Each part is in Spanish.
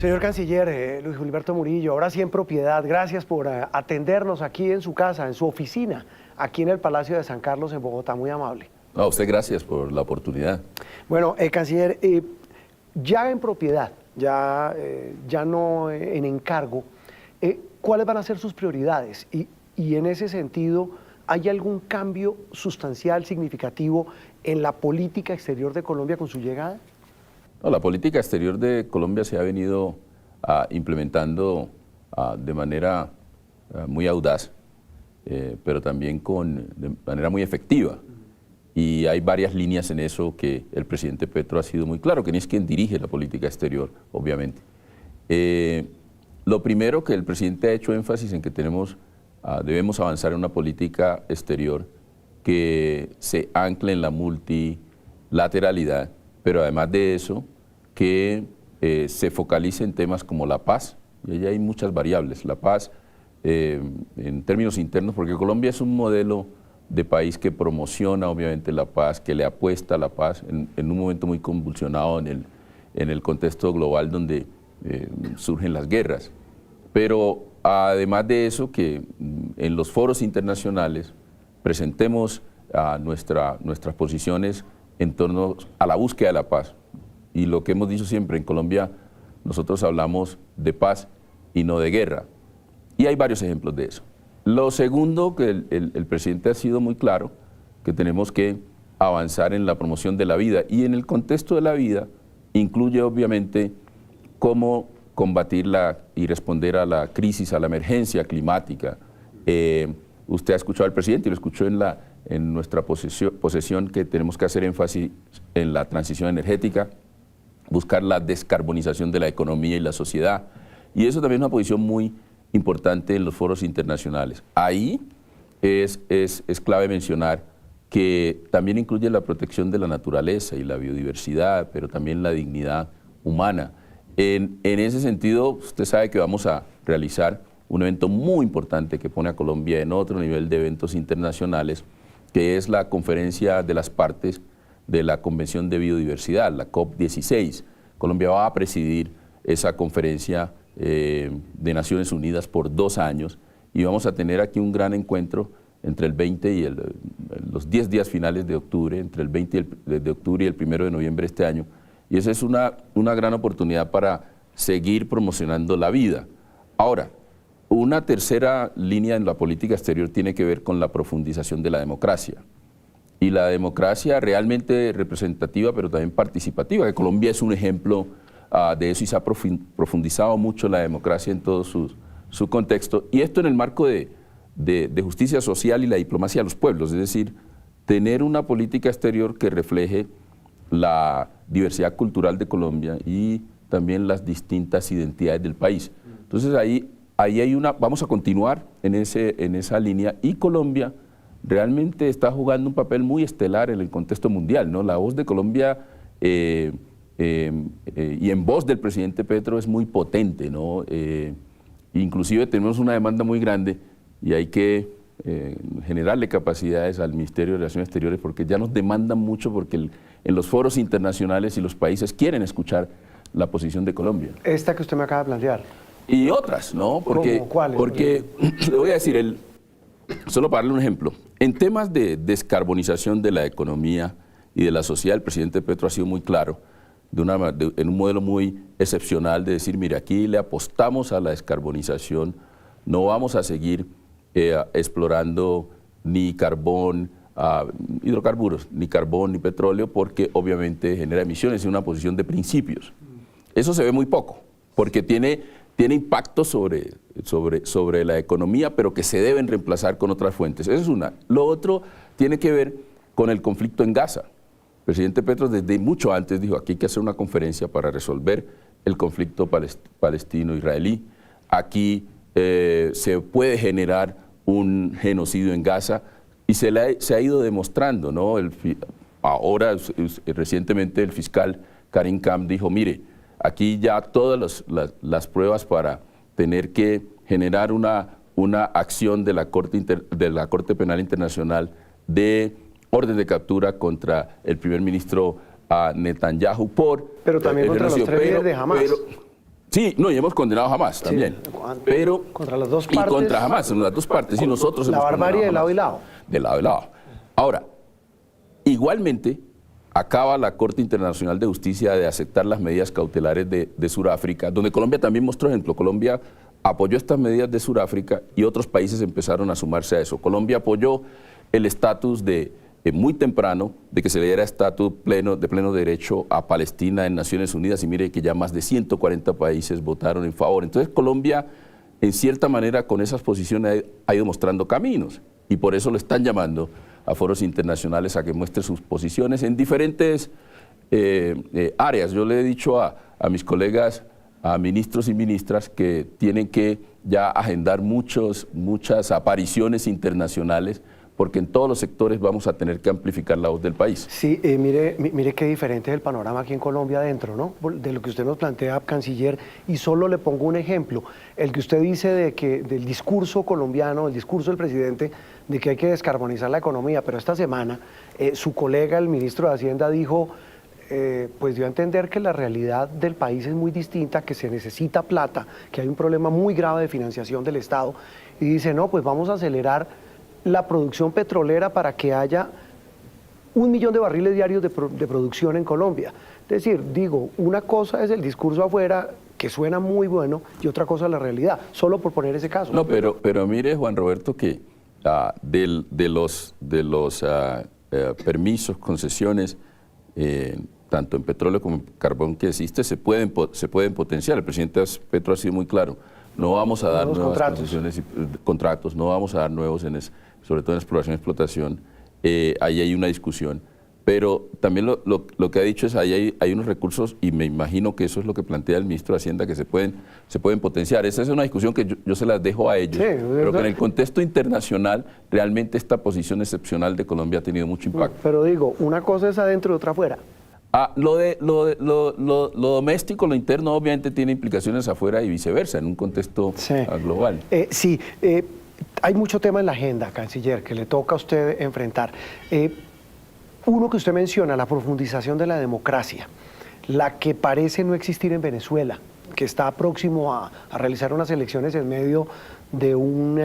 Señor Canciller, Luis Gilberto Murillo, ahora sí en propiedad, gracias por atendernos aquí en su casa, en su oficina, aquí en el Palacio de San Carlos en Bogotá, muy amable. A usted gracias por la oportunidad. Bueno, Canciller, ya en propiedad, ya no en encargo, ¿cuáles van a ser sus prioridades? Y en ese sentido, ¿hay algún cambio sustancial, significativo en la política exterior de Colombia con su llegada? No, la política exterior de Colombia se ha venido implementando de manera muy audaz, pero también de manera muy efectiva. Y hay varias líneas en eso que el presidente Petro ha sido muy claro, que ni es quien dirige la política exterior, obviamente. Lo primero que el presidente ha hecho énfasis en que debemos avanzar en una política exterior que se ancle en la multilateralidad, pero además de eso, que se focalice en temas como la paz, y allí hay muchas variables, la paz en términos internos, porque Colombia es un modelo de país que promociona obviamente la paz, que le apuesta a la paz en un momento muy convulsionado en el contexto global donde surgen las guerras. Pero además de eso, que en los foros internacionales presentemos nuestras posiciones en torno a la búsqueda de la paz. Y lo que hemos dicho siempre, en Colombia nosotros hablamos de paz y no de guerra. Y hay varios ejemplos de eso. Lo segundo, que el presidente ha sido muy claro, que tenemos que avanzar en la promoción de la vida. Y en el contexto de la vida incluye obviamente cómo combatir y responder a la crisis, a la emergencia climática. Usted ha escuchado al presidente y lo escuchó en nuestra posesión que tenemos que hacer énfasis en la transición energética, buscar la descarbonización de la economía y la sociedad. Y eso también es una posición muy importante en los foros internacionales. Ahí es clave mencionar que también incluye la protección de la naturaleza y la biodiversidad, pero también la dignidad humana. En ese sentido, usted sabe que vamos a realizar un evento muy importante que pone a Colombia en otro nivel de eventos internacionales, que es la conferencia de las partes de la Convención de Biodiversidad, la COP16. Colombia va a presidir esa conferencia de Naciones Unidas por 2 años y vamos a tener aquí un gran encuentro entre el 20 y los 10 días finales de octubre, entre el 20 de octubre y el 1 de noviembre de este año. Y esa es una gran oportunidad para seguir promocionando la vida. Ahora, una tercera línea en la política exterior tiene que ver con la profundización de la democracia. Y la democracia realmente representativa, pero también participativa, que Colombia es un ejemplo de eso y se ha profundizado mucho la democracia en todo su contexto. Y esto en el marco de justicia social y la diplomacia de los pueblos, es decir, tener una política exterior que refleje la diversidad cultural de Colombia y también las distintas identidades del país. Entonces ahí vamos a continuar en esa línea y Colombia realmente está jugando un papel muy estelar en el contexto mundial, ¿no? La voz de Colombia y en voz del presidente Petro es muy potente, ¿no? Inclusive tenemos una demanda muy grande y hay que generarle capacidades al Ministerio de Relaciones Exteriores porque ya nos demandan mucho porque en los foros internacionales y los países quieren escuchar la posición de Colombia. Esta que usted me acaba de plantear. Y otras, ¿no? ¿Cuáles? Porque le voy a decir, solo para darle un ejemplo, en temas de descarbonización de la economía y de la sociedad, el presidente Petro ha sido muy claro en un modelo muy excepcional de decir, mire, aquí le apostamos a la descarbonización, no vamos a seguir explorando ni carbón, hidrocarburos, ni carbón, ni petróleo, porque obviamente genera emisiones en una posición de principios. Eso se ve muy poco, porque tiene impacto sobre la economía, pero que se deben reemplazar con otras fuentes. Esa es una. Lo otro tiene que ver con el conflicto en Gaza. El presidente Petro desde mucho antes dijo, aquí hay que hacer una conferencia para resolver el conflicto palestino-israelí. Aquí se puede generar un genocidio en Gaza y se ha ido demostrando, ¿no? Ahora, recientemente, el fiscal Karim Khan dijo, mire, aquí ya todas las pruebas para tener que generar una acción de la Corte Penal Internacional de orden de captura contra el primer ministro Netanyahu Pero también contra los 3 líderes de Hamas. Sí, no, y hemos condenado a Hamás también. Pero, contra las dos partes. Y contra Hamás, en las dos partes. Y nosotros la barbarie de lado y lado. De lado y lado. Ahora, igualmente, acaba la Corte Internacional de Justicia de aceptar las medidas cautelares de Sudáfrica, donde Colombia también mostró ejemplo. Colombia apoyó estas medidas de Sudáfrica y otros países empezaron a sumarse a eso. Colombia apoyó el estatus de muy temprano de que se le diera estatus de pleno derecho a Palestina en Naciones Unidas, y mire que ya más de 140 países votaron en favor. Entonces Colombia, en cierta manera, con esas posiciones ha ido mostrando caminos, y por eso lo están llamando a foros internacionales a que muestre sus posiciones en diferentes áreas. Yo le he dicho a mis colegas, a ministros y ministras, que tienen que ya agendar muchas apariciones internacionales, porque en todos los sectores vamos a tener que amplificar la voz del país. Sí, mire qué diferente es el panorama aquí en Colombia adentro, ¿no? De lo que usted nos plantea, canciller, y solo le pongo un ejemplo, el que usted dice del discurso colombiano, el discurso del presidente, de que hay que descarbonizar la economía, pero esta semana su colega, el ministro de Hacienda, dijo, pues dio a entender que la realidad del país es muy distinta, que se necesita plata, que hay un problema muy grave de financiación del Estado, y dice, no, pues vamos a acelerar la producción petrolera para que haya 1 millón de barriles diarios de producción en Colombia. Es decir, digo, una cosa es el discurso afuera, que suena muy bueno, y otra cosa es la realidad, solo por poner ese caso. No, pero mire, Juan Roberto, que de los permisos, concesiones, tanto en petróleo como en carbón que existe, se pueden potenciar. El presidente Petro ha sido muy claro. No vamos a dar nuevas concesiones y contratos, no vamos a dar nuevos, sobre todo en exploración y explotación. Ahí hay una discusión. Pero también lo que ha dicho es ahí hay unos recursos, y me imagino que eso es lo que plantea el ministro de Hacienda, que se pueden potenciar. Esa es una discusión que yo se las dejo a ellos, sí, pero que en el contexto internacional realmente esta posición excepcional de Colombia ha tenido mucho impacto. Pero digo, una cosa es adentro y otra afuera. Lo doméstico, lo interno, obviamente tiene implicaciones afuera y viceversa, en un contexto global. Hay mucho tema en la agenda, canciller, que le toca a usted enfrentar. Uno que usted menciona, la profundización de la democracia, la que parece no existir en Venezuela, que está próximo a realizar unas elecciones en medio de un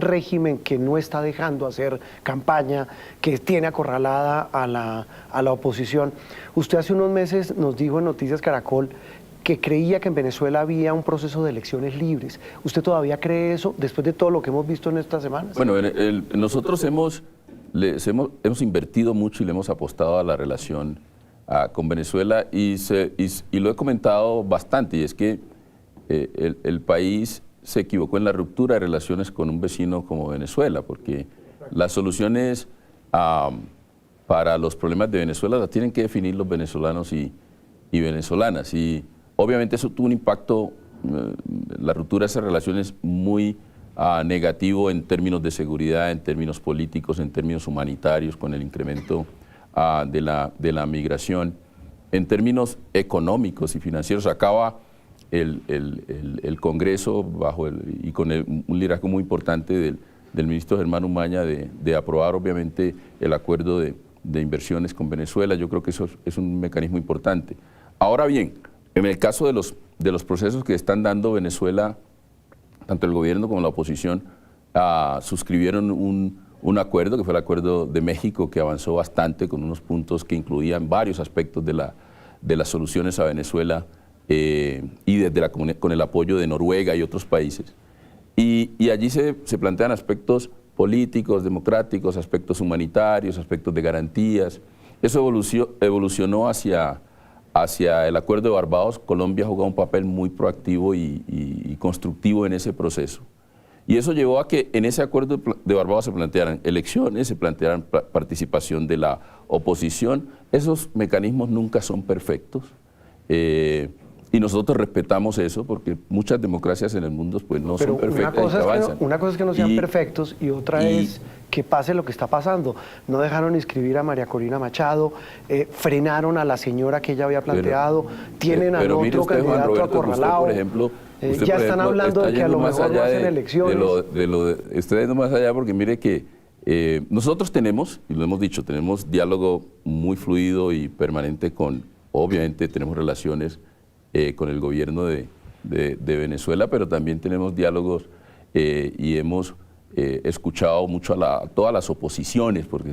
régimen que no está dejando hacer campaña, que tiene acorralada a la oposición. Usted hace unos meses nos dijo en Noticias Caracol que creía que en Venezuela había un proceso de elecciones libres. ¿Usted todavía cree eso después de todo lo que hemos visto en estas semanas? Bueno, nosotros hemos invertido mucho y le hemos apostado a la relación con Venezuela, y lo he comentado bastante, y es que el país se equivocó en la ruptura de relaciones con un vecino como Venezuela, porque las soluciones para los problemas de Venezuela las tienen que definir los venezolanos y venezolanas, y obviamente eso tuvo un impacto, la ruptura de esas relaciones, muy negativo en términos de seguridad, en términos políticos, en términos humanitarios, con el incremento de la migración, en términos económicos y financieros. Acaba el Congreso y con un liderazgo muy importante del ministro Germán Umaña de aprobar obviamente el acuerdo de inversiones con Venezuela. Yo creo que eso es un mecanismo importante. Ahora bien, en el caso de los procesos que están dando Venezuela, tanto el gobierno como la oposición suscribieron un acuerdo, que fue el Acuerdo de México, que avanzó bastante con unos puntos que incluían varios aspectos de las soluciones a Venezuela, y con el apoyo de Noruega y otros países. Y allí se plantean aspectos políticos, democráticos, aspectos humanitarios, aspectos de garantías. Eso evolucionó hacia el Acuerdo de Barbados. Colombia ha jugado un papel muy proactivo y constructivo en ese proceso. Y eso llevó a que en ese Acuerdo de Barbados se plantearan elecciones, se plantearan participación de la oposición. Esos mecanismos nunca son perfectos. Y nosotros respetamos eso, porque muchas democracias en el mundo pues no son perfectas y avanzan. Una cosa es que no sean perfectos, y otra es que pase lo que está pasando. No dejaron inscribir a María Corina Machado, frenaron a la señora que ella había planteado, tienen al otro candidato acorralado. Por ejemplo, ya están hablando de que a lo mejor no hacen elecciones. Ustedes no más allá, porque mire que nosotros tenemos, y lo hemos dicho, tenemos diálogo muy fluido y permanente obviamente tenemos relaciones con el gobierno de Venezuela, pero también tenemos diálogos y hemos escuchado mucho a todas las oposiciones, porque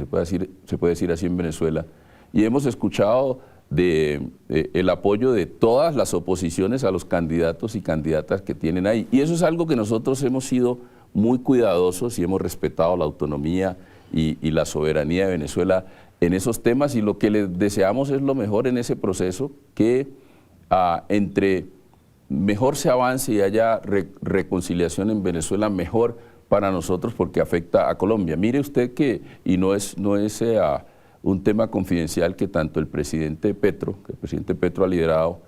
se puede decir así en Venezuela, y hemos escuchado el apoyo de todas las oposiciones a los candidatos y candidatas que tienen ahí. Y eso es algo que nosotros hemos sido muy cuidadosos y hemos respetado la autonomía y la soberanía de Venezuela en esos temas, y lo que les deseamos es lo mejor en ese proceso, que entre mejor se avance y haya reconciliación en Venezuela, mejor para nosotros, porque afecta a Colombia. Mire usted que, y no es un tema confidencial, que tanto el presidente Petro ha liderado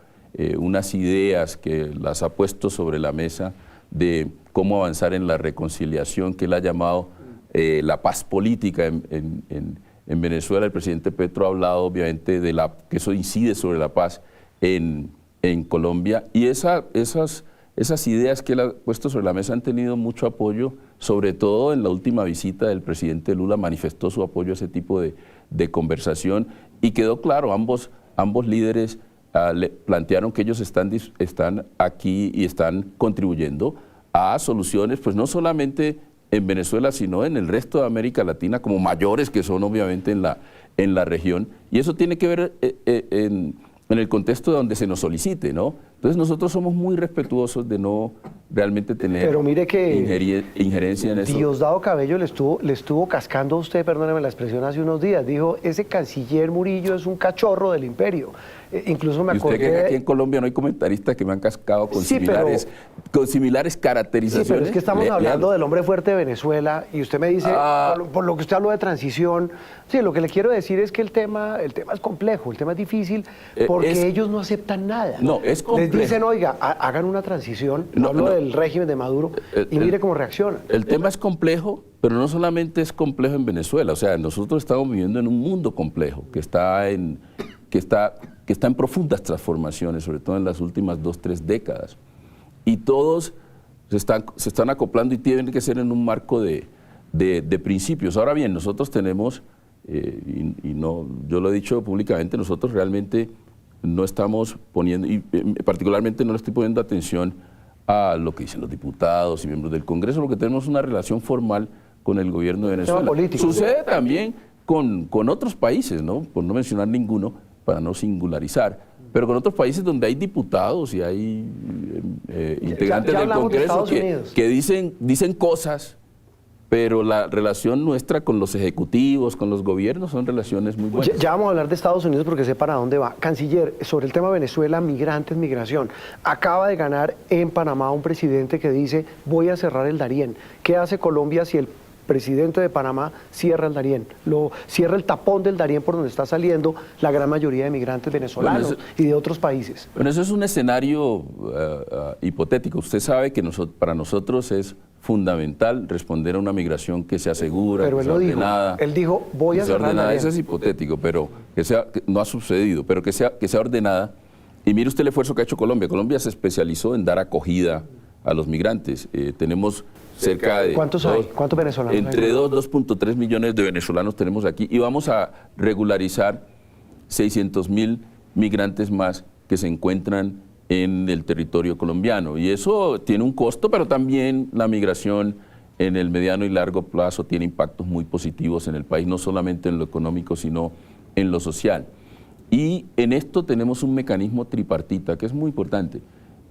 unas ideas que las ha puesto sobre la mesa de cómo avanzar en la reconciliación, que él ha llamado la paz política en Venezuela. El presidente Petro ha hablado obviamente de que eso incide sobre la paz en Colombia, y esas ideas que él ha puesto sobre la mesa han tenido mucho apoyo, sobre todo en la última visita del presidente Lula, manifestó su apoyo a ese tipo de conversación, y quedó claro, ambos líderes le plantearon que ellos están aquí y están contribuyendo a soluciones, pues no solamente en Venezuela, sino en el resto de América Latina, como mayores que son obviamente en la región, y eso tiene que ver en el contexto de donde se nos solicite, ¿no? Entonces nosotros somos muy respetuosos de no realmente tener Pero mire que injerencia en eso. Diosdado Cabello le estuvo cascando a usted, perdóneme la expresión, hace unos días. Dijo, ese canciller Murillo es un cachorro del imperio. Incluso me acordé... ¿Y usted cree que aquí en Colombia no hay comentaristas que me han cascado con similares caracterizaciones? Sí, pero es que estamos hablando del hombre fuerte de Venezuela, y usted me dice, por lo que usted habló de transición, sí, lo que le quiero decir es que el tema es complejo, el tema es difícil, porque ellos no aceptan nada. No, es complejo. Les dicen, oiga, hagan una transición, hablo del régimen de Maduro, y mire cómo reaccionan. El tema es complejo, pero no solamente es complejo en Venezuela, o sea, nosotros estamos viviendo en un mundo complejo, que está en profundas transformaciones, sobre todo en las últimas 2-3 décadas. Y todos se están acoplando, y tienen que ser en un marco de principios. Ahora bien, nosotros tenemos, yo lo he dicho públicamente, nosotros realmente no estamos poniendo, y particularmente no le estoy poniendo atención a lo que dicen los diputados y miembros del Congreso, porque tenemos una relación formal con el gobierno de Venezuela. Sucede también con otros países, ¿no? Por no mencionar ninguno, para no singularizar, pero con otros países donde hay diputados y hay integrantes del Congreso que dicen cosas, pero la relación nuestra con los ejecutivos, con los gobiernos, son relaciones muy buenas. Ya vamos a hablar de Estados Unidos porque sé para dónde va. Canciller, sobre el tema Venezuela, migrantes, migración. Acaba de ganar en Panamá un presidente que dice, voy a cerrar el Darién. ¿Qué hace Colombia si el presidente de Panamá cierra el Darién? Cierra el tapón del Darién por donde está saliendo la gran mayoría de migrantes venezolanos y de otros países. Bueno, eso es un escenario hipotético. Usted sabe que para nosotros es fundamental responder a una migración que sea segura, pero que sea ordenada. Él dijo, voy a cerrar el Darién. Eso es hipotético, pero que no ha sucedido, pero que sea ordenada. Y mire usted el esfuerzo que ha hecho Colombia. Colombia se especializó en dar acogida a los migrantes. Tenemos cerca de... ¿Cuántos hay? ¿Cuántos venezolanos hay? Entre 2.3 millones de venezolanos tenemos aquí, y vamos a regularizar 600.000 migrantes más que se encuentran en el territorio colombiano. Y eso tiene un costo, pero también la migración en el mediano y largo plazo tiene impactos muy positivos en el país, no solamente en lo económico, sino en lo social. Y en esto tenemos un mecanismo tripartita que es muy importante,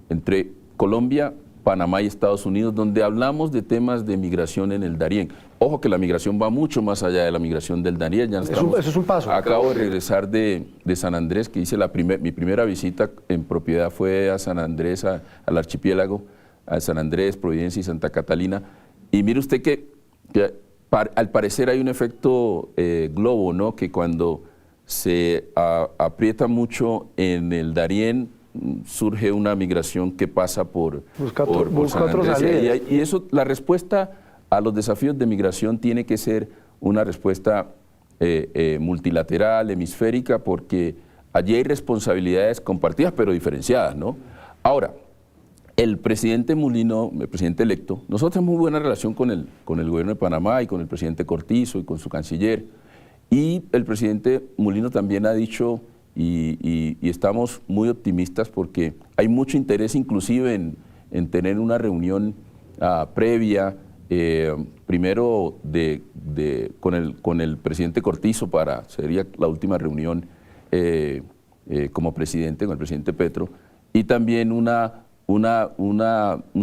entre Colombia, Panamá y Estados Unidos, donde hablamos de temas de migración en el Darién. Ojo que la migración va mucho más allá de la migración del Darién. Ya eso es un paso. Acabo de regresar de San Andrés, que hice mi primera visita en propiedad fue a San Andrés, al archipiélago, a San Andrés, Providencia y Santa Catalina. Y mire usted que al parecer hay un efecto globo, ¿no? Que cuando se aprieta mucho en el Darién, surge una migración que pasa por San Andrés. Y eso, la respuesta a los desafíos de migración tiene que ser una respuesta multilateral, hemisférica, porque allí hay responsabilidades compartidas pero diferenciadas, ¿no? Ahora, el presidente Mulino, el presidente electo, nosotros tenemos muy buena relación con el gobierno de Panamá y con el presidente Cortizo y con su canciller, y el presidente Mulino también ha dicho y estamos muy optimistas porque hay mucho interés inclusive en tener una reunión previa, primero con el presidente Cortizo, sería la última reunión como presidente, con el presidente Petro, y también un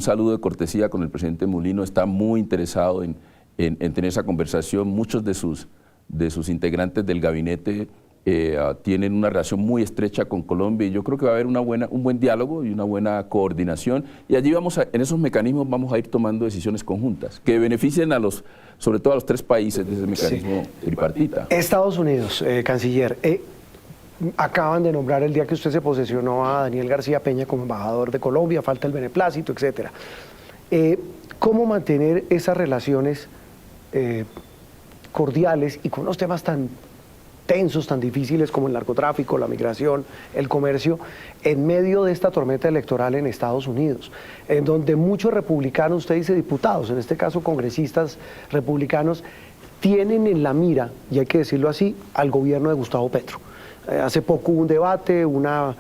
saludo de cortesía con el presidente Mulino. Está muy interesado en tener esa conversación. Muchos de sus integrantes del gabinete tienen una relación muy estrecha con Colombia y yo creo que va a haber un buen diálogo y una buena coordinación, y allí en esos mecanismos vamos a ir tomando decisiones conjuntas que beneficien sobre todo a los tres países de ese mecanismo tripartita. Estados Unidos, canciller, acaban de nombrar el día que usted se posesionó a Daniel García Peña como embajador de Colombia, falta el beneplácito, etcétera. ¿Cómo mantener esas relaciones cordiales y con unos temas tan tensos, tan difíciles como el narcotráfico, la migración, el comercio, en medio de esta tormenta electoral en Estados Unidos, en donde muchos republicanos, usted dice diputados, en este caso congresistas republicanos, tienen en la mira, y hay que decirlo así, al gobierno de Gustavo Petro? Hace poco hubo un debate, una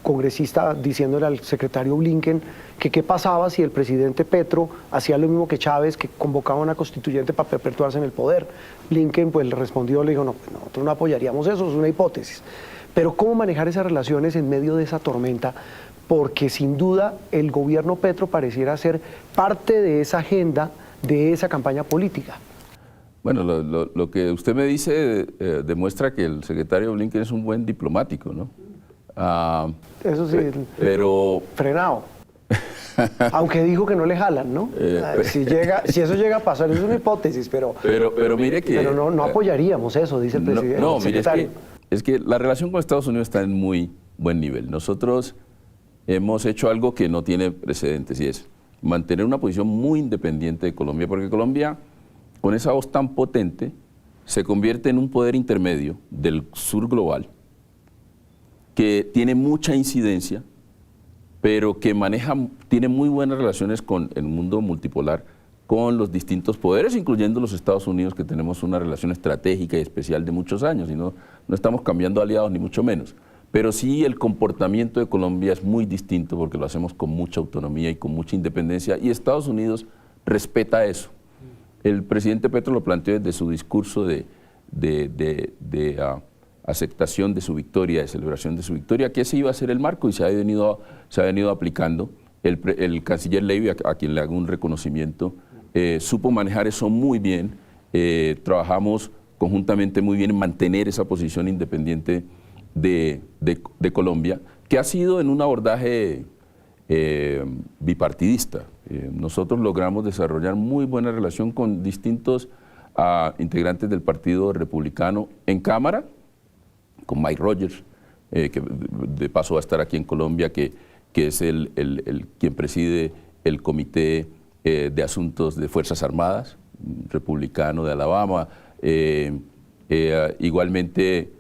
congresista diciéndole al secretario Blinken que qué pasaba si el presidente Petro hacía lo mismo que Chávez, que convocaba a una constituyente para perpetuarse en el poder. Blinken pues le respondió, le dijo, no, pues nosotros no apoyaríamos eso, es una hipótesis. Pero ¿cómo manejar esas relaciones en medio de esa tormenta? Porque sin duda el gobierno Petro pareciera ser parte de esa agenda, de esa campaña política. Bueno, lo que usted me dice demuestra que el secretario Blinken es un buen diplomático, ¿no? Eso sí, pero frenado. Aunque dijo que no le jalan, ¿no? Si eso llega a pasar, es una hipótesis, pero mire que... Pero no apoyaríamos eso, dice el presidente. No, mire, es que la relación con Estados Unidos está en muy buen nivel. Nosotros hemos hecho algo que no tiene precedentes, y es mantener una posición muy independiente de Colombia, porque Colombia, con esa voz tan potente, se convierte en un poder intermedio del sur global, que tiene mucha incidencia, pero que tiene muy buenas relaciones con el mundo multipolar, con los distintos poderes, incluyendo los Estados Unidos, que tenemos una relación estratégica y especial de muchos años, y no estamos cambiando aliados ni mucho menos. Pero sí, el comportamiento de Colombia es muy distinto porque lo hacemos con mucha autonomía y con mucha independencia, y Estados Unidos respeta eso. El presidente Petro lo planteó desde su discurso de aceptación de su victoria, de celebración de su victoria, que ese iba a ser el marco, y se ha venido aplicando. El canciller Levy, a quien le hago un reconocimiento, supo manejar eso muy bien. Trabajamos conjuntamente muy bien en mantener esa posición independiente de Colombia, que ha sido en un abordaje bipartidista. Nosotros logramos desarrollar muy buena relación con distintos integrantes del Partido Republicano en Cámara, con Mike Rogers, que de paso va a estar aquí en Colombia, que es quien preside el Comité de Asuntos de Fuerzas Armadas, republicano de Alabama, igualmente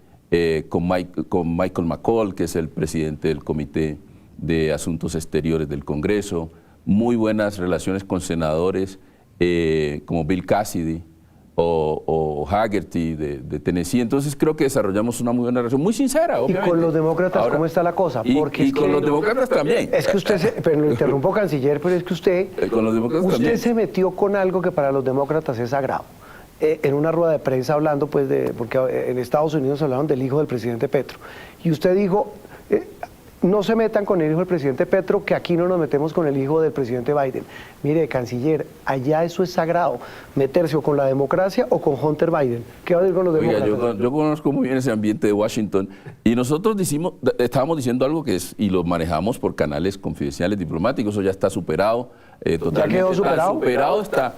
con Michael McCall, que es el presidente del Comité de Asuntos Exteriores del Congreso, muy buenas relaciones con senadores como Bill Cassidy o Haggerty de Tennessee. Entonces creo que desarrollamos una muy buena relación, muy sincera, obviamente. ¿Y con los demócratas cómo está la cosa? Porque y con los demócratas también. Es que usted, pero lo interrumpo, canciller, pero es que usted, con los demócratas también. Se metió con algo que para los demócratas es sagrado. En una rueda de prensa hablando, pues, porque en Estados Unidos hablaron del hijo del presidente Petro. Y usted dijo, no se metan con el hijo del presidente Petro, que aquí no nos metemos con el hijo del presidente Biden. Mire, canciller, allá eso es sagrado, meterse o con la democracia o con Hunter Biden. ¿Qué va a decir con los demócratas? Oiga, yo conozco muy bien ese ambiente de Washington, y nosotros estábamos diciendo algo y lo manejamos por canales confidenciales diplomáticos. Eso ya está superado. Totalmente. ¿Ya quedó superado? Superado está.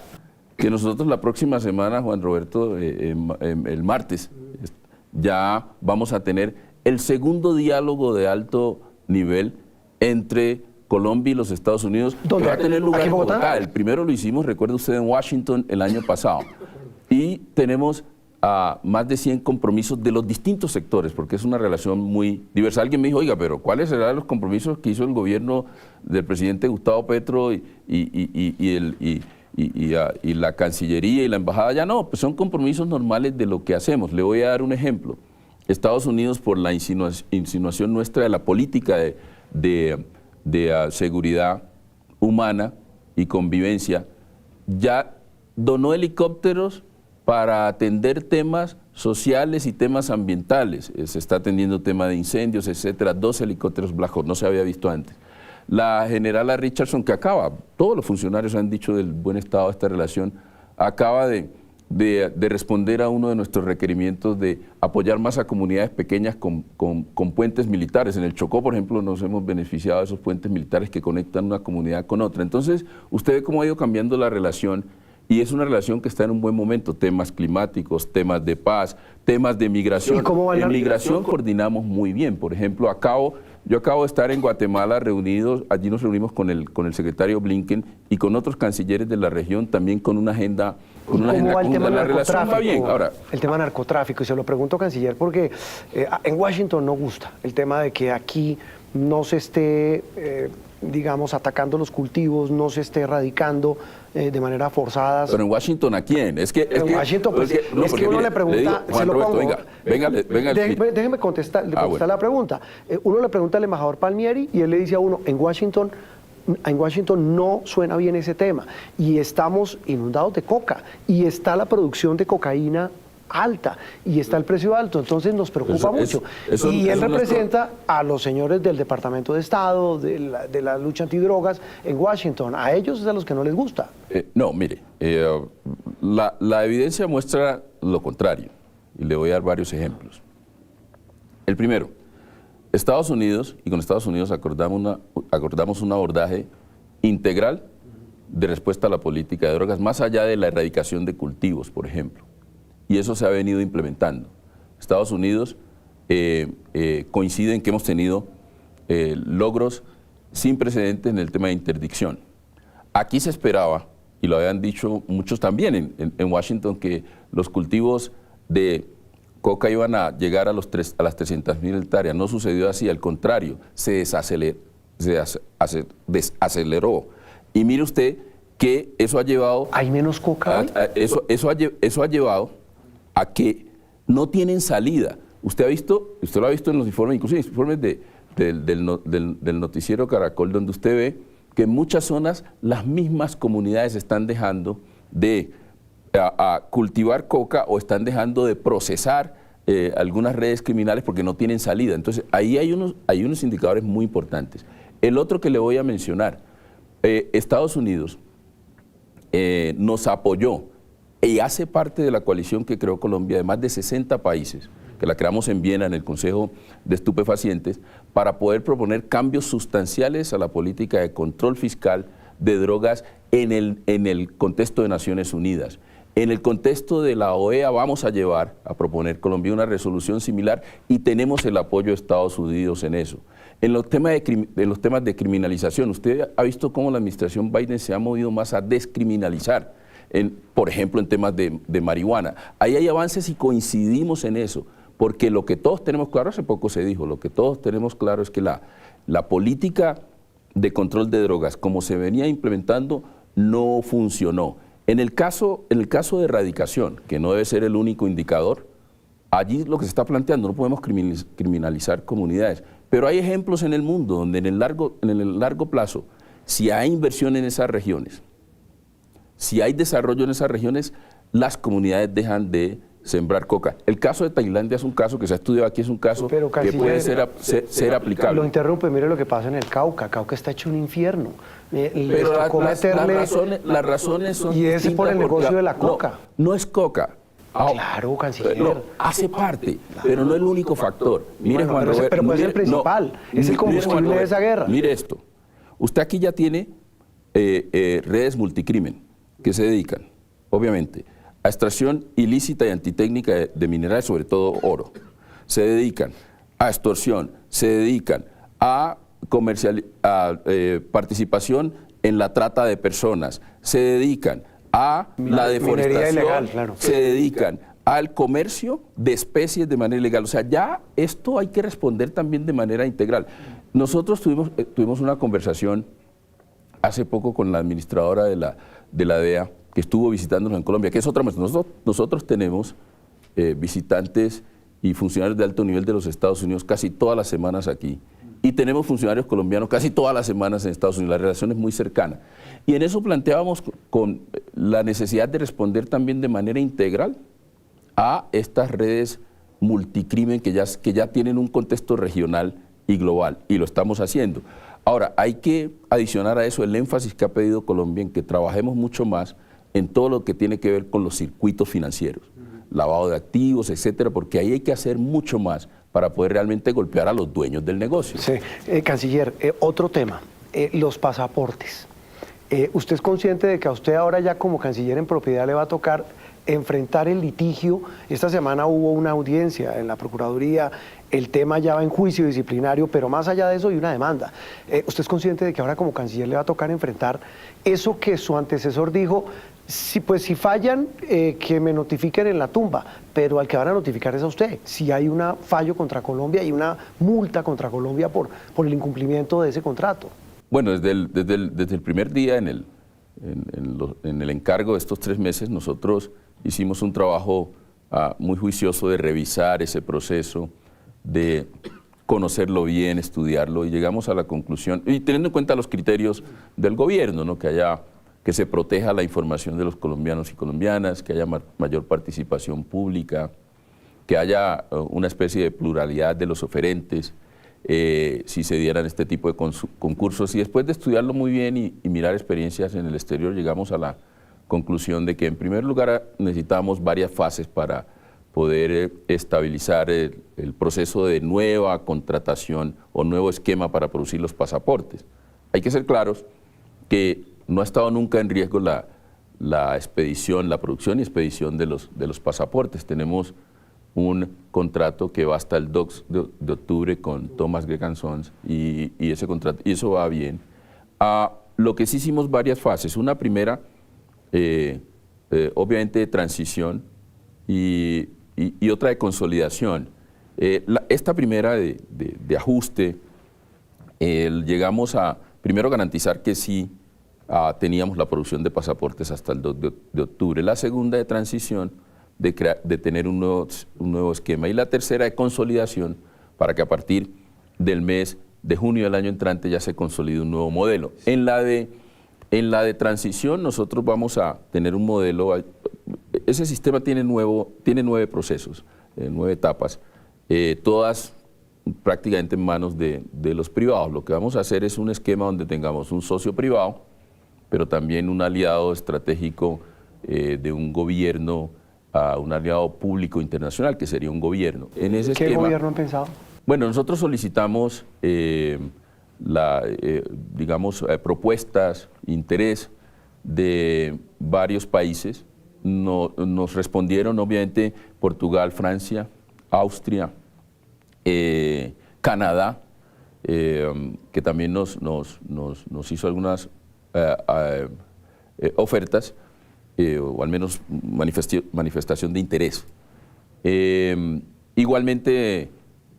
Que nosotros la próxima semana, Juan Roberto, el martes, ya vamos a tener el segundo diálogo de alto nivel entre Colombia y los Estados Unidos, que va a tener lugar en Bogotá. El primero lo hicimos, recuerda usted, en Washington el año pasado. Y tenemos más de 100 compromisos de los distintos sectores, porque es una relación muy diversa. Alguien me dijo, oiga, pero ¿cuáles serán los compromisos que hizo el gobierno del presidente Gustavo Petro y la Cancillería y la Embajada? Ya no, pues son compromisos normales de lo que hacemos. Le voy a dar un ejemplo. Estados Unidos, por la insinuación nuestra de la política de seguridad humana y convivencia, ya donó helicópteros para atender temas sociales y temas ambientales. Se está atendiendo tema de incendios, etcétera. 2 helicópteros Black Hawk, no se había visto antes. La generala Richardson, que todos los funcionarios han dicho del buen estado de esta relación, acaba de responder a uno de nuestros requerimientos de apoyar más a comunidades pequeñas con puentes militares. En el Chocó, por ejemplo, nos hemos beneficiado de esos puentes militares que conectan una comunidad con otra. Entonces, usted ve cómo ha ido cambiando la relación, y es una relación que está en un buen momento. Temas climáticos, temas de paz, temas de migración. ¿Y cómo va la en migración coordinamos muy bien. Por ejemplo, yo acabo de estar en Guatemala reunidos, allí nos reunimos con el secretario Blinken y con otros cancilleres de la región, también con una agenda. ¿Cómo va el tema la relación va bien. Ahora, el tema narcotráfico, y se lo pregunto, canciller, porque en Washington no gusta el tema de que aquí no se esté, digamos, atacando los cultivos, no se esté erradicando de manera forzada. Pero en Washington, ¿a quién? En Washington, pues, es que uno le pregunta, Juan Roberto, venga. Déjeme contestar la pregunta. Uno le pregunta al embajador Palmieri y él le dice a uno, en Washington no suena bien ese tema, y estamos inundados de coca, y está la producción de cocaína alta, y está el precio alto, entonces nos preocupa mucho. Y él representa a los señores del Departamento de Estado, de la lucha antidrogas en Washington. A ellos es a los que no les gusta. No, mire, la evidencia muestra lo contrario, y le voy a dar varios ejemplos. El primero, Estados Unidos, y con Estados Unidos acordamos un abordaje integral de respuesta a la política de drogas, más allá de la erradicación de cultivos, por ejemplo. Y eso se ha venido implementando. Estados Unidos coincide en que hemos tenido logros sin precedentes en el tema de interdicción. Aquí se esperaba, y lo habían dicho muchos también en Washington, que los cultivos de coca iban a llegar a las 300.000 hectáreas. No sucedió así, al contrario, se desaceleró. Y mire usted que eso ha llevado... ¿Hay menos coca? Eso ha llevado a que no tienen salida. Usted lo ha visto en los informes, inclusive en los informes del noticiero Caracol, donde usted ve que en muchas zonas las mismas comunidades están dejando de cultivar coca o están dejando de procesar algunas redes criminales porque no tienen salida. Entonces, ahí hay unos indicadores muy importantes. El otro que le voy a mencionar, Estados Unidos nos apoyó y hace parte de la coalición que creó Colombia de más de 60 países, que la creamos en Viena, en el Consejo de Estupefacientes, para poder proponer cambios sustanciales a la política de control fiscal de drogas en el contexto de Naciones Unidas. En el contexto de la OEA vamos a proponer Colombia una resolución similar, y tenemos el apoyo de Estados Unidos en eso. En los temas de criminalización, usted ha visto cómo la administración Biden se ha movido más a descriminalizar, por ejemplo, en temas de marihuana. Ahí hay avances y coincidimos en eso, porque lo que todos tenemos claro, hace poco se dijo, lo que todos tenemos claro es que la política de control de drogas, como se venía implementando, no funcionó. En el caso de erradicación, que no debe ser el único indicador, allí lo que se está planteando, no podemos criminalizar comunidades, pero hay ejemplos en el mundo donde en el largo plazo, si hay inversión en esas regiones, si hay desarrollo en esas regiones, las comunidades dejan de sembrar coca. El caso de Tailandia es un caso que se ha estudiado aquí, es un caso que puede ser aplicable. Lo interrumpe, mire lo que pasa en el Cauca. Cauca está hecho un infierno. Pero las razones son y ese por el negocio de la coca. No es coca. Claro, canciller. Hace parte, pero no es el único factor. Mire, Juan Roberto. Pero puede ser el principal, es el combustible de esa guerra. Mire esto. Usted aquí ya tiene redes multicrimen que se dedican, obviamente, a extracción ilícita y antitécnica de minerales, sobre todo oro. Se dedican a extorsión, se dedican a participación en la trata de personas, se dedican a la deforestación, ilegal, claro. Se dedican al comercio de especies de manera ilegal. O sea, ya esto hay que responder también de manera integral. Nosotros tuvimos una conversación hace poco con la administradora de la DEA, que estuvo visitándonos en Colombia, que es otra. Nosotros tenemos visitantes y funcionarios de alto nivel de los Estados Unidos casi todas las semanas aquí. Y tenemos funcionarios colombianos casi todas las semanas en Estados Unidos. La relación es muy cercana. Y en eso planteábamos con la necesidad de responder también de manera integral a estas redes multicrimen que ya tienen un contexto regional y global, y lo estamos haciendo. Ahora, hay que adicionar a eso el énfasis que ha pedido Colombia en que trabajemos mucho más en todo lo que tiene que ver con los circuitos financieros, lavado de activos, etcétera, porque ahí hay que hacer mucho más para poder realmente golpear a los dueños del negocio. Sí, canciller, otro tema, los pasaportes. ¿Usted es consciente de que a usted ahora ya como canciller en propiedad le va a tocar enfrentar el litigio? Esta semana hubo una audiencia en la Procuraduría, el tema ya va en juicio disciplinario, pero más allá de eso hay una demanda. ¿Usted es consciente de que ahora como canciller le va a tocar enfrentar eso que su antecesor dijo? Si fallan, que me notifiquen en la tumba, pero al que van a notificar es a usted. Si hay un fallo contra Colombia y una multa contra Colombia por el incumplimiento de ese contrato. Bueno, desde el primer día en el encargo de estos 3 meses, nosotros hicimos un trabajo muy juicioso de revisar ese proceso, de conocerlo bien, estudiarlo, y llegamos a la conclusión, y teniendo en cuenta los criterios del gobierno, ¿no? Que se proteja la información de los colombianos y colombianas, que haya mayor participación pública, que haya una especie de pluralidad de los oferentes, si se dieran este tipo de concursos. Y después de estudiarlo muy bien y mirar experiencias en el exterior, llegamos a la conclusión de que en primer lugar necesitamos varias fases para poder estabilizar el proceso de nueva contratación o nuevo esquema para producir los pasaportes. Hay que ser claros que no ha estado nunca en riesgo la expedición, la producción y expedición de los pasaportes. Tenemos un contrato que va hasta el 2 de octubre con Thomas Gregg & Sons y ese contrato, y eso va bien. Lo que sí hicimos varias fases. Una primera, obviamente de transición y otra de consolidación. Esta primera de ajuste, llegamos a primero garantizar que sí teníamos la producción de pasaportes hasta el 2 de octubre. La segunda de transición, de tener un nuevo esquema. Y la tercera de consolidación, para que a partir del mes de junio del año entrante ya se consolide un nuevo modelo. En la de transición nosotros vamos a tener un modelo, ese sistema tiene 9 procesos, 9 etapas, todas prácticamente en manos de los privados. Lo que vamos a hacer es un esquema donde tengamos un socio privado, pero también un aliado estratégico de un gobierno, un aliado público internacional, que sería un gobierno. En ese ¿Qué gobierno han pensado? Bueno, nosotros solicitamos, propuestas, interés de varios países. Nos respondieron, obviamente, Portugal, Francia, Austria, Canadá, que también nos hizo algunas ofertas, o al menos manifestación de interés. Igualmente,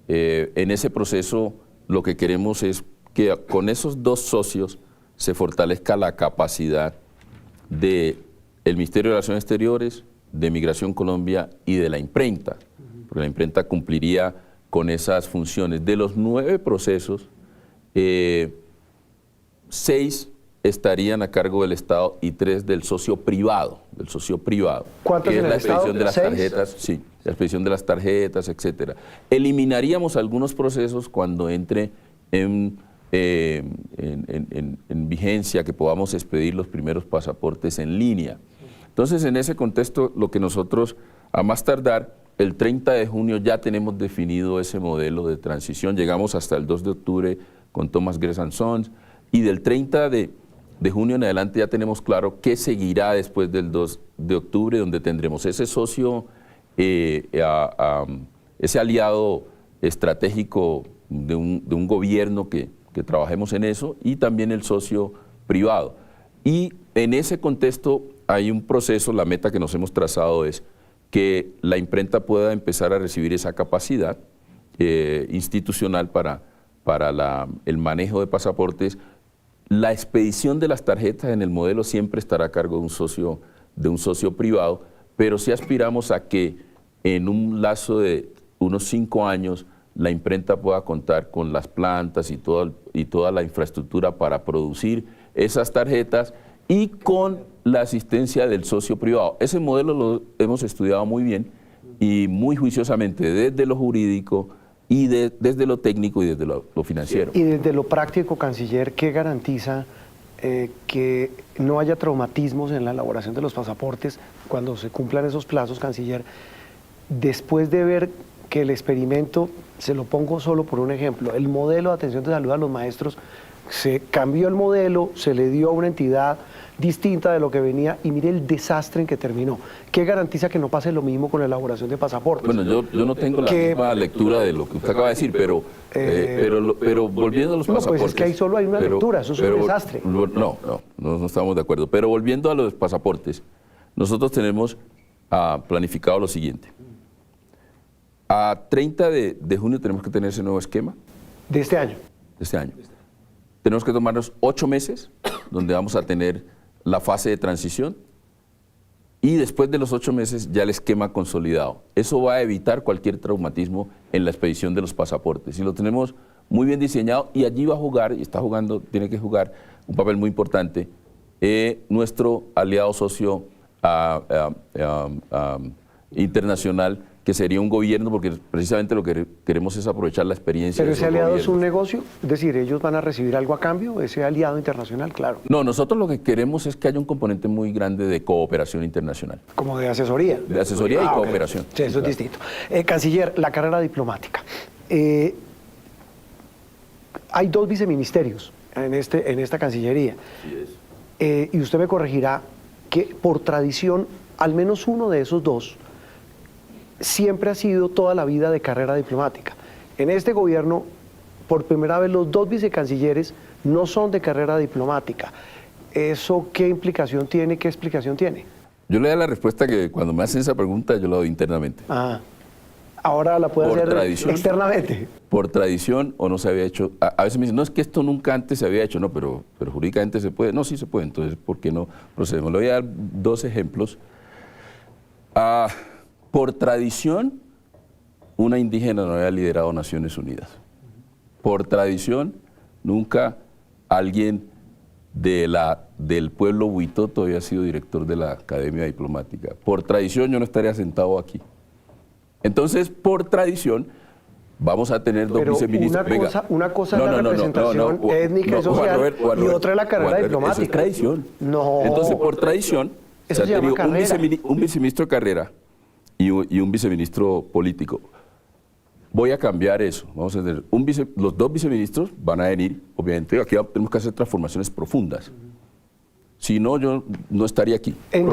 en ese proceso lo que queremos es que con esos 2 socios se fortalezca la capacidad del Ministerio de Relaciones Exteriores, de Migración Colombia y de la imprenta, porque la imprenta cumpliría con esas funciones. De los 9 procesos, 6 estarían a cargo del Estado y 3 del socio privado. ¿Cuántos que en es la el Estado? expedición de las 6. tarjetas, sí, la expedición de las tarjetas, etcétera. Eliminaríamos algunos procesos cuando entre en vigencia, que podamos expedir los primeros pasaportes en línea. Entonces, en ese contexto, lo que nosotros, a más tardar, el 30 de junio ya tenemos definido ese modelo de transición. Llegamos hasta el 2 de octubre con Thomas Gregg & Sons, y del 30 de junio en adelante ya tenemos claro qué seguirá después del 2 de octubre, donde tendremos ese socio, ese aliado estratégico de un gobierno que trabajemos en eso, y también el socio privado. Y en ese contexto hay un proceso, la meta que nos hemos trazado es que la imprenta pueda empezar a recibir esa capacidad institucional para el manejo de pasaportes. La expedición de las tarjetas en el modelo siempre estará a cargo de un socio privado, pero sí aspiramos a que en un unos 5 años la imprenta pueda contar con las plantas y toda la infraestructura para producir esas tarjetas y con la asistencia del socio privado. Ese modelo lo hemos estudiado muy bien y muy juiciosamente desde lo jurídico y desde lo técnico y desde lo financiero. Y desde lo práctico, canciller, ¿qué garantiza que no haya traumatismos en la elaboración de los pasaportes cuando se cumplan esos plazos, canciller? Después de ver que el experimento, se lo pongo solo por un ejemplo, el modelo de atención de salud a los maestros, se cambió el modelo, se le dio a una entidad distinta de lo que venía y mire el desastre en que terminó. ¿Qué garantiza que no pase lo mismo con la elaboración de pasaportes? Bueno, yo no tengo la misma lectura de lo que usted acaba de decir, pero volviendo a los pasaportes... No, pues es que ahí solo hay una lectura, eso es un desastre. No estamos de acuerdo. Pero volviendo a los pasaportes, nosotros tenemos planificado lo siguiente. A 30 de junio tenemos que tener ese nuevo esquema. ¿De este año? De este año. Tenemos que tomarnos 8 meses, donde vamos a tener la fase de transición, y después de los 8 meses ya el esquema consolidado. Eso va a evitar cualquier traumatismo en la expedición de los pasaportes. Y lo tenemos muy bien diseñado, y allí va a jugar, y está jugando, tiene que jugar un papel muy importante, nuestro aliado socio internacional, que sería un gobierno, porque precisamente lo que queremos es aprovechar la experiencia. ¿Pero ese aliado es un negocio? Es decir, ¿ellos van a recibir algo a cambio? ¿Ese aliado internacional? Claro. No, nosotros lo que queremos es que haya un componente muy grande de cooperación internacional. Como de asesoría. De asesoría y cooperación. Okay. Sí, eso es distinto. Canciller, la carrera diplomática. Hay 2 viceministerios en esta Cancillería. Sí es. Y usted me corregirá que por tradición, al menos uno de esos 2 siempre ha sido toda la vida de carrera diplomática. En este gobierno, por primera vez, los 2 vicecancilleres no son de carrera diplomática. ¿Eso qué implicación tiene, qué explicación tiene? Yo le doy la respuesta que cuando me hacen esa pregunta yo la doy internamente. Ahora la puede hacer tradición, externamente. Por tradición o no se había hecho. A veces me dicen, no, es que esto nunca antes se había hecho. No, pero jurídicamente se puede. No, sí se puede. Entonces, ¿por qué no procedemos? Le voy a dar 2 ejemplos. Por tradición, una indígena no había liderado Naciones Unidas. Por tradición, nunca alguien del pueblo Huitoto había sido director de la Academia Diplomática. Por tradición, yo no estaría sentado aquí. Entonces, por tradición, vamos a tener 2 viceministros. Una cosa es la representación étnica y social, y otra es la carrera diplomática. Eso es tradición. No. Entonces, por tradición, eso se llama carrera. Un viceministro de carrera y un viceministro político. Voy a cambiar eso. Vamos a tener los 2 viceministros van a venir, obviamente, aquí tenemos que hacer transformaciones profundas. Si no, yo no estaría aquí. En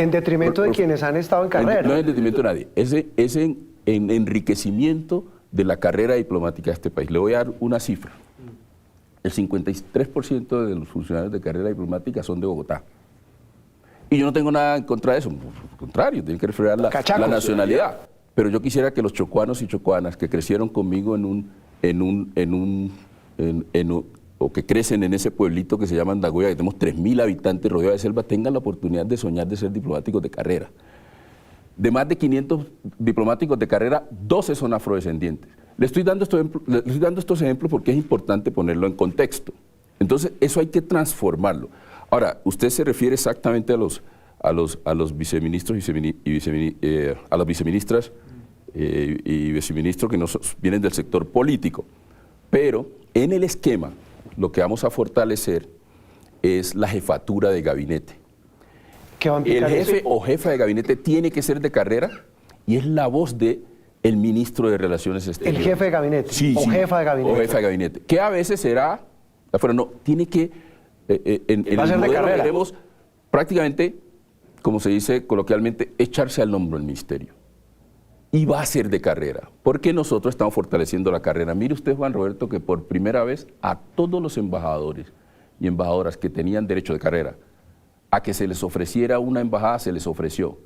detrimento de quienes han estado en carrera. No en detrimento de nadie. Es en enriquecimiento de la carrera diplomática de este país. Le voy a dar una cifra. El 53% de los funcionarios de carrera diplomática son de Bogotá. Y yo no tengo nada en contra de eso, al contrario, tienen que reflejar la nacionalidad. Pero yo quisiera que los chocuanos y chocuanas que crecieron conmigo o que crecen en ese pueblito que se llama Andagoya, que tenemos 3.000 habitantes rodeados de selva, tengan la oportunidad de soñar de ser diplomáticos de carrera. De más de 500 diplomáticos de carrera, 12 son afrodescendientes. Le estoy dando estos ejemplos porque es importante ponerlo en contexto. Entonces, eso hay que transformarlo. Ahora, usted se refiere exactamente a los viceministros a las viceministras y viceministros que vienen del sector político. Pero en el esquema, lo que vamos a fortalecer es la jefatura de gabinete. ¿Qué va a implicar el jefe eso? o jefa de gabinete tiene que ser de carrera y es la voz del ministro de Relaciones Exteriores. ¿El jefe de gabinete? Sí, jefa de gabinete. O jefa de gabinete. Que a veces será, no, tiene que, en el modelo queremos prácticamente, como se dice coloquialmente, echarse al hombro el ministerio. Y va a ser de carrera, porque nosotros estamos fortaleciendo la carrera. Mire usted, Juan Roberto, que por primera vez a todos los embajadores y embajadoras que tenían derecho de carrera a que se les ofreciera una embajada, se les ofreció.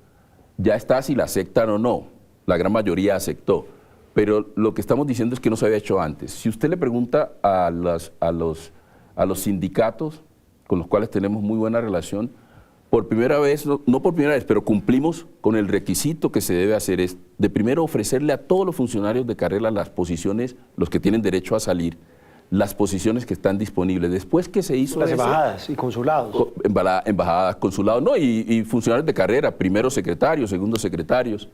Ya está si la aceptan o no, la gran mayoría aceptó, pero lo que estamos diciendo es que no se había hecho antes. Si usted le pregunta a los sindicatos con los cuales tenemos muy buena relación, por primera vez, no por primera vez, pero cumplimos con el requisito que se debe hacer, es de primero ofrecerle a todos los funcionarios de carrera las posiciones, los que tienen derecho a salir, las posiciones que están disponibles. Después que se hizo las eso, embajadas y consulados. Embajadas, consulados, no, y funcionarios de carrera, primeros secretarios, segundos secretarios.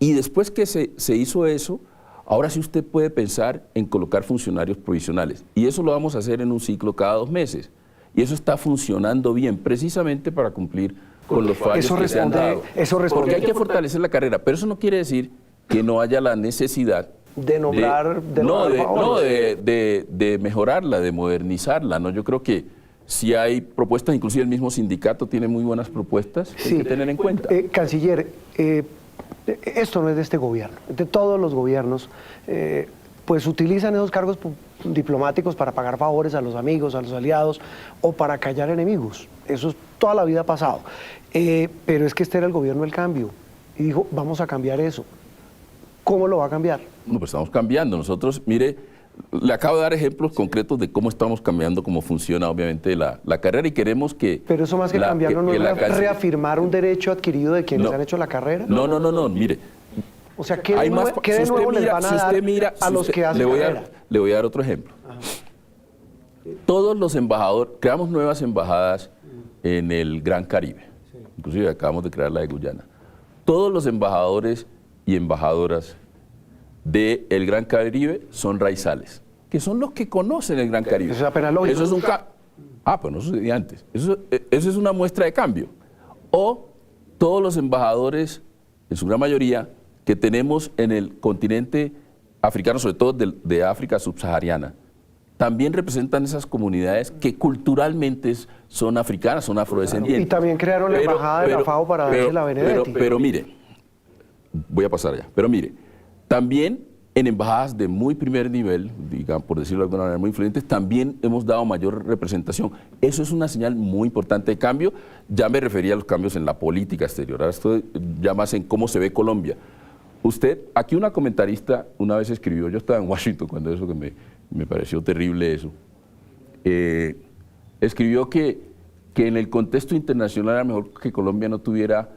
Y después que se hizo eso, ahora sí usted puede pensar en colocar funcionarios provisionales. Y eso lo vamos a hacer en un ciclo cada 2 meses. Y eso está funcionando bien, precisamente para cumplir con los fallos que se han dado. Eso responde. Porque hay que fortalecer la carrera, pero eso no quiere decir que no haya la necesidad de nombrar... de mejorarla, de modernizarla, ¿no? Yo creo que si hay propuestas, inclusive el mismo sindicato tiene muy buenas propuestas que hay que tener en cuenta. Canciller, esto no es de este gobierno, de todos los gobiernos, pues utilizan esos cargos diplomáticos para pagar favores a los amigos, a los aliados o para callar enemigos. Eso es toda la vida ha pasado. Pero es que este era el gobierno del cambio y dijo, vamos a cambiar eso. ¿Cómo lo va a cambiar? No, pues estamos cambiando. Nosotros, mire, le acabo de dar ejemplos concretos de cómo estamos cambiando, cómo funciona obviamente la carrera y queremos que... Pero eso más que cambiarlo no es reafirmar un derecho adquirido de quienes han hecho la carrera. No, mire. O sea, ¿qué de nuevo les van a dar a los que hacen carrera? Le voy a dar otro ejemplo. Ajá. Todos los embajadores, creamos nuevas embajadas en el Gran Caribe. Sí. Inclusive acabamos de crear la de Guyana. Todos los embajadores y embajadoras del Gran Caribe son raizales, que son los que conocen el Gran Caribe. Eso es apenas lógico. Eso es pues no sucedía antes. Eso es una muestra de cambio. O todos los embajadores, en su gran mayoría, que tenemos en el continente africano, sobre todo de África subsahariana, también representan esas comunidades que culturalmente son africanas, son afrodescendientes. Y también crearon la embajada de la FAO para darse la Benedetti. Pero mire, voy a pasar allá, pero mire, también en embajadas de muy primer nivel, digamos, por decirlo de alguna manera, muy influyentes, también hemos dado mayor representación. Eso es una señal muy importante de cambio. Ya me refería a los cambios en la política exterior, ahora estoy ya más en cómo se ve Colombia. Aquí una comentarista una vez escribió, yo estaba en Washington cuando eso que me pareció terrible eso, escribió que en el contexto internacional era mejor que Colombia no tuviera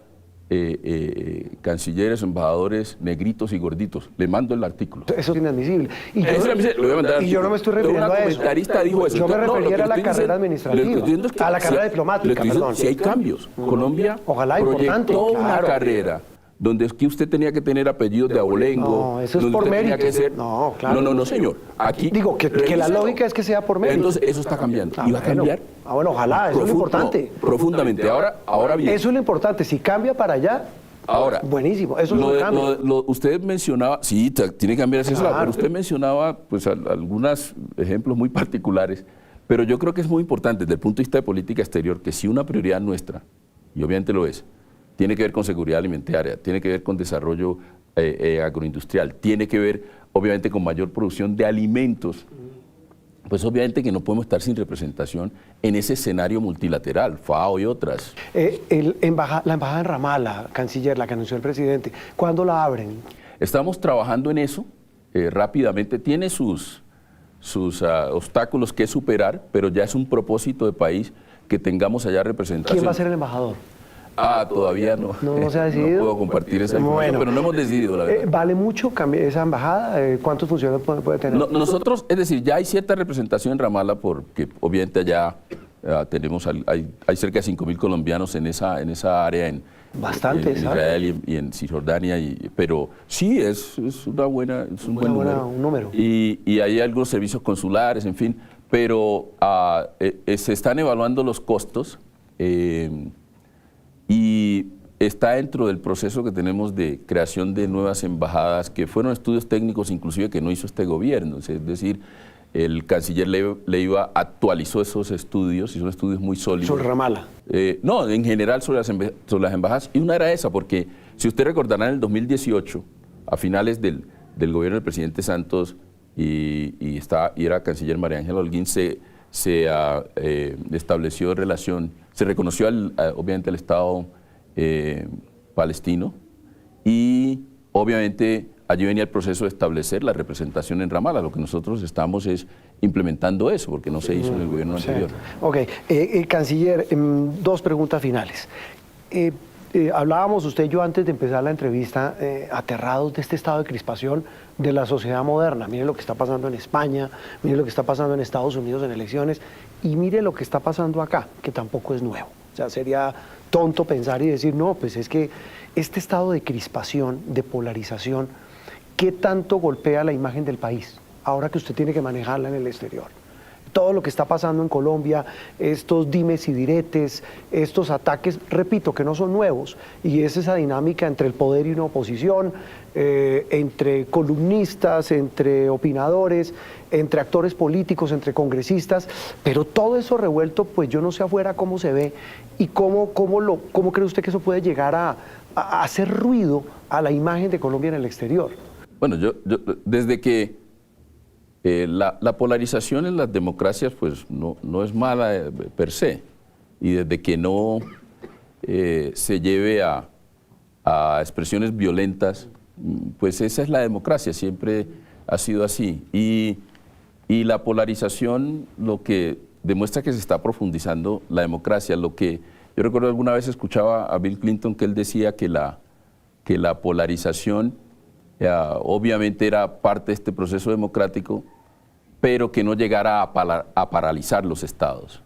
cancilleres, embajadores negritos y gorditos. Le mando el artículo. Eso es inadmisible. Y yo no me estoy refiriendo a eso. Comentarista dijo eso. Yo me refería a la carrera administrativa, a la carrera diplomática, perdón. Si hay cambios. Colombia proyectó una carrera donde es que usted tenía que tener apellidos de abolengo. No, eso es por mérito. No, claro. No, señor. Aquí digo que la lógica es que sea por mérito. Entonces, eso está cambiando. Y va a cambiar. Bueno, ojalá, eso es lo importante. Profundamente. Ahora bien. Eso es lo importante. Si cambia para allá, ahora, buenísimo. Eso es lo que cambia. Usted mencionaba, sí, tiene que cambiar eso, pero usted mencionaba pues algunos ejemplos muy particulares, pero yo creo que es muy importante desde el punto de vista de política exterior que si una prioridad nuestra, y obviamente lo es, tiene que ver con seguridad alimentaria, tiene que ver con desarrollo agroindustrial, tiene que ver obviamente con mayor producción de alimentos, pues obviamente que no podemos estar sin representación en ese escenario multilateral, FAO y otras. La embajada en Ramallah, canciller, la que anunció el presidente, ¿cuándo la abren? Estamos trabajando en eso rápidamente, tiene sus obstáculos que superar, pero ya es un propósito de país que tengamos allá representación. ¿Quién va a ser el embajador? Todavía no. No se ha decidido. No puedo compartir esa información, pero no hemos decidido, la verdad. ¿Vale mucho esa embajada? ¿Cuántos funcionarios puede tener? Nosotros, es decir, ya hay cierta representación en Ramallah porque obviamente allá tenemos, hay cerca de 5.000 colombianos en esa área, en Israel y en Cisjordania, pero sí, es un buen número. Y hay algunos servicios consulares, en fin, pero se están evaluando los costos, y está dentro del proceso que tenemos de creación de nuevas embajadas, que fueron estudios técnicos inclusive que no hizo este gobierno. Es decir, el canciller Leiva actualizó esos estudios, y son estudios muy sólidos. ¿Sobre Ramallah? No, en general sobre las embajadas, y una era esa, porque si usted recordará en el 2018, a finales del gobierno del presidente Santos, y era canciller María Ángela Holguín, se estableció relación, se reconoció obviamente al Estado palestino, y obviamente allí venía el proceso de establecer la representación en Ramallah. Lo que nosotros estamos es implementando eso, porque no se hizo en el gobierno anterior. Ok, canciller, dos preguntas finales. Hablábamos usted y yo antes de empezar la entrevista, aterrados de este estado de crispación de la sociedad moderna. Mire lo que está pasando en España, mire lo que está pasando en Estados Unidos en elecciones, y mire lo que está pasando acá, que tampoco es nuevo. O sea, sería tonto pensar y decir, no, pues es que este estado de crispación, de polarización, ¿qué tanto golpea la imagen del país ahora que usted tiene que manejarla en el exterior? Todo lo que está pasando en Colombia, estos dimes y diretes, estos ataques, repito, que no son nuevos, y es esa dinámica entre el poder y una oposición, entre columnistas, entre opinadores, entre actores políticos, entre congresistas, pero todo eso revuelto, pues yo no sé afuera cómo se ve y cómo cree usted que eso puede llegar a hacer ruido a la imagen de Colombia en el exterior. Bueno, yo desde que la polarización en las democracias pues no es mala per se, y desde que no se lleve a expresiones violentas, pues esa es la democracia, siempre ha sido así. Y la polarización lo que demuestra que se está profundizando la democracia. Lo que yo recuerdo alguna vez escuchaba a Bill Clinton que él decía que la polarización obviamente era parte de este proceso democrático, pero que no llegara a paralizar los estados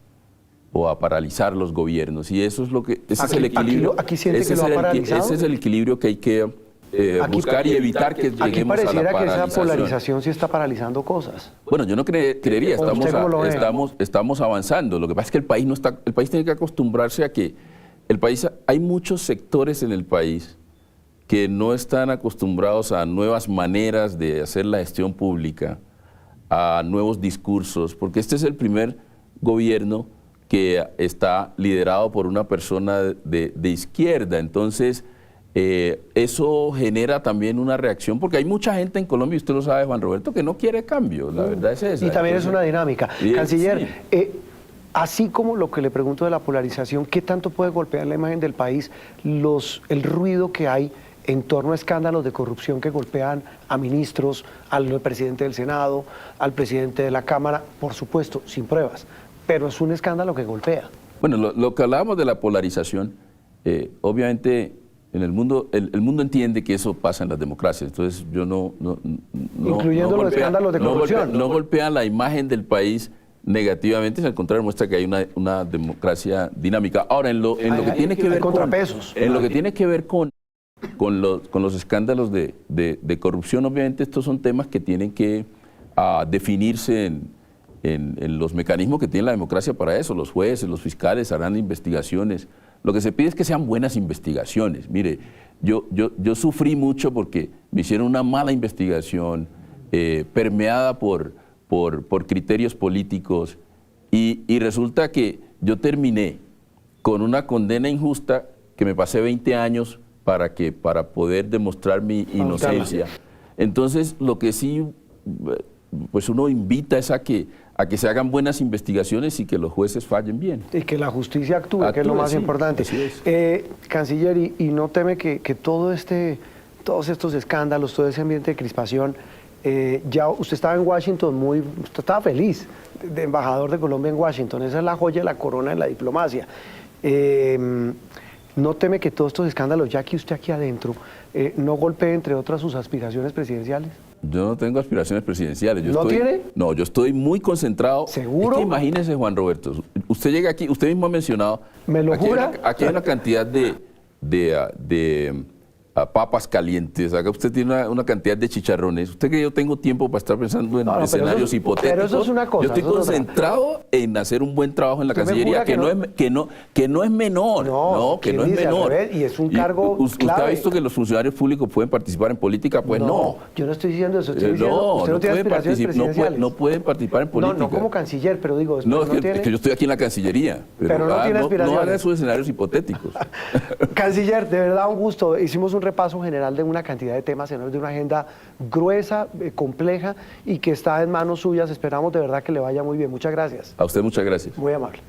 o a paralizar los gobiernos. Y eso es lo que, ese es el equilibrio. Aquí siente que lo ha paralizado. Ese es el equilibrio que hay que buscar y evitar que lleguemos a la pareciera paralización. Que esa polarización sí está paralizando cosas. Bueno, yo no creería, estamos avanzando. Lo que pasa es que el país tiene que acostumbrarse a que hay muchos sectores en el país que no están acostumbrados a nuevas maneras de hacer la gestión pública, a nuevos discursos, porque este es el primer gobierno que está liderado por una persona de izquierda. Entonces, eso genera también una reacción, porque hay mucha gente en Colombia, y usted lo sabe, Juan Roberto, que no quiere cambio, la verdad es esa. Y también es una dinámica. Canciller, sí. Así como lo que le pregunto de la polarización, ¿qué tanto puede golpear la imagen del país el ruido que hay en torno a escándalos de corrupción que golpean a ministros, al presidente del Senado, al presidente de la Cámara, por supuesto, sin pruebas, pero es un escándalo que golpea? Bueno, lo que hablábamos de la polarización, obviamente en el mundo entiende que eso pasa en las democracias, entonces yo incluyendo los escándalos de corrupción. No golpean la imagen del país negativamente, al contrario, muestra que hay una democracia dinámica. Ahora, en lo que tiene que ver contrapesos. En lo que tiene que ver con los escándalos de corrupción, obviamente estos son temas que tienen que definirse en los mecanismos que tiene la democracia para eso. Los jueces, los fiscales harán investigaciones. Lo que se pide es que sean buenas investigaciones. Mire, yo sufrí mucho porque me hicieron una mala investigación permeada por criterios políticos y resulta que yo terminé con una condena injusta que me pasé 20 años para poder demostrar mi inocencia. Entonces, lo que sí, pues uno invita es a que se hagan buenas investigaciones y que los jueces fallen bien. Y que la justicia actúe, que es lo más importante. Canciller, y no teme que todos estos escándalos, todo ese ambiente de crispación, ya usted estaba en Washington usted estaba feliz de embajador de Colombia en Washington, esa es la joya de la corona de la diplomacia. ¿No teme que todos estos escándalos, ya que usted aquí adentro, no golpee, entre otras, sus aspiraciones presidenciales? Yo no tengo aspiraciones presidenciales. ¿Tiene? No, yo estoy muy concentrado. ¿Seguro? Es que imagínese, Juan Roberto, usted llega aquí, usted mismo ha mencionado... ¿Me lo jura? Aquí hay una cantidad de papas calientes, acá usted tiene una cantidad de chicharrones. Usted que yo tengo tiempo para estar pensando en escenarios hipotéticos. Pero eso es una cosa. Yo estoy concentrado en hacer un buen trabajo en la Cancillería, que no es menor. No, que no es menor. Y es un cargo ¿Usted clave. ha visto que los funcionarios públicos pueden participar en política? Pues no. Yo no estoy diciendo eso. Estoy diciendo, usted no tiene aspiraciones presidenciales. No pueden participar en política. No como canciller, pero digo... No, es que yo estoy aquí en la Cancillería. Pero no tiene aspiraciones. No haga esos escenarios hipotéticos. Canciller, de verdad un gusto. Hicimos un repaso general de una cantidad de temas, de una agenda gruesa, compleja y que está en manos suyas. Esperamos de verdad que le vaya muy bien. Muchas gracias. A usted muchas gracias. Muy amable.